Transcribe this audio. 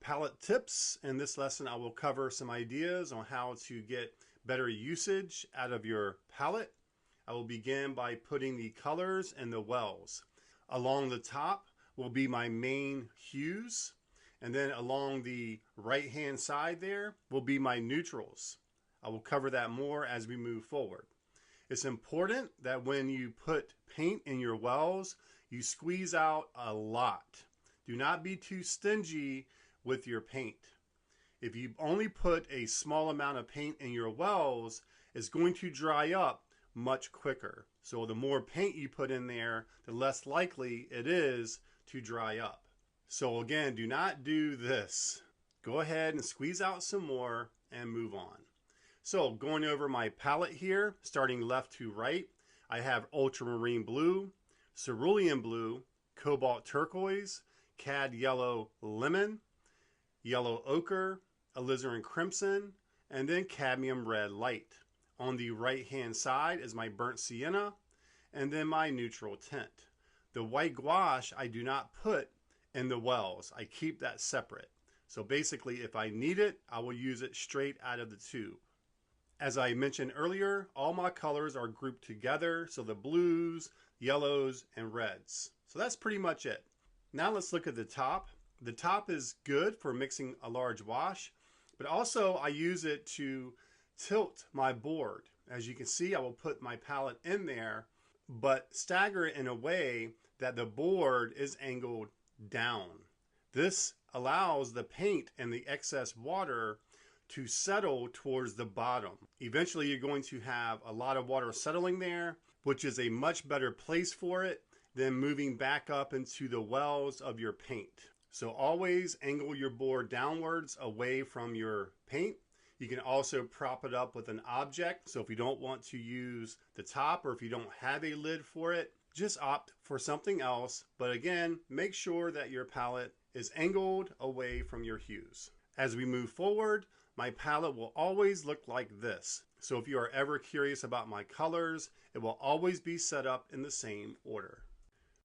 palette tips. In this lesson, I will cover some ideas on how to get better usage out of your palette. I will begin by putting the colors in the wells. Along the top will be my main hues, and then along the right hand side there will be my neutrals. I will cover that more as we move forward. It's important that when you put paint in your wells, you squeeze out a lot. Do not be too stingy with your paint. If you only put a small amount of paint in your wells, it's going to dry up much quicker. So the more paint you put in there, the less likely it is to dry up. So again, do not do this. Go ahead and squeeze out some more and move on. So going over my palette here, starting left to right, I have ultramarine blue, cerulean blue, cobalt turquoise, cad yellow lemon, yellow ochre, alizarin crimson, and then cadmium red light. On the right hand side is my burnt sienna, and then my neutral tint. The white gouache I do not put in the wells. I keep that separate. So basically, if I need it, I will use it straight out of the tube. As I mentioned earlier, all my colors are grouped together, so the blues, yellows, and reds. So that's pretty much it. Now let's look at the top. The top is good for mixing a large wash, but also I use it to tilt my board. As you can see, I will put my palette in there, but stagger it in a way that the board is angled down. This allows the paint and the excess water to settle towards the bottom. Eventually, you're going to have a lot of water settling there, which is a much better place for it than moving back up into the wells of your paint. So always angle your board downwards away from your paint. You can also prop it up with an object. So if you don't want to use the top, or if you don't have a lid for it, just opt for something else. But again, make sure that your palette is angled away from your hues. As we move forward, my palette will always look like this. So if you are ever curious about my colors, it will always be set up in the same order.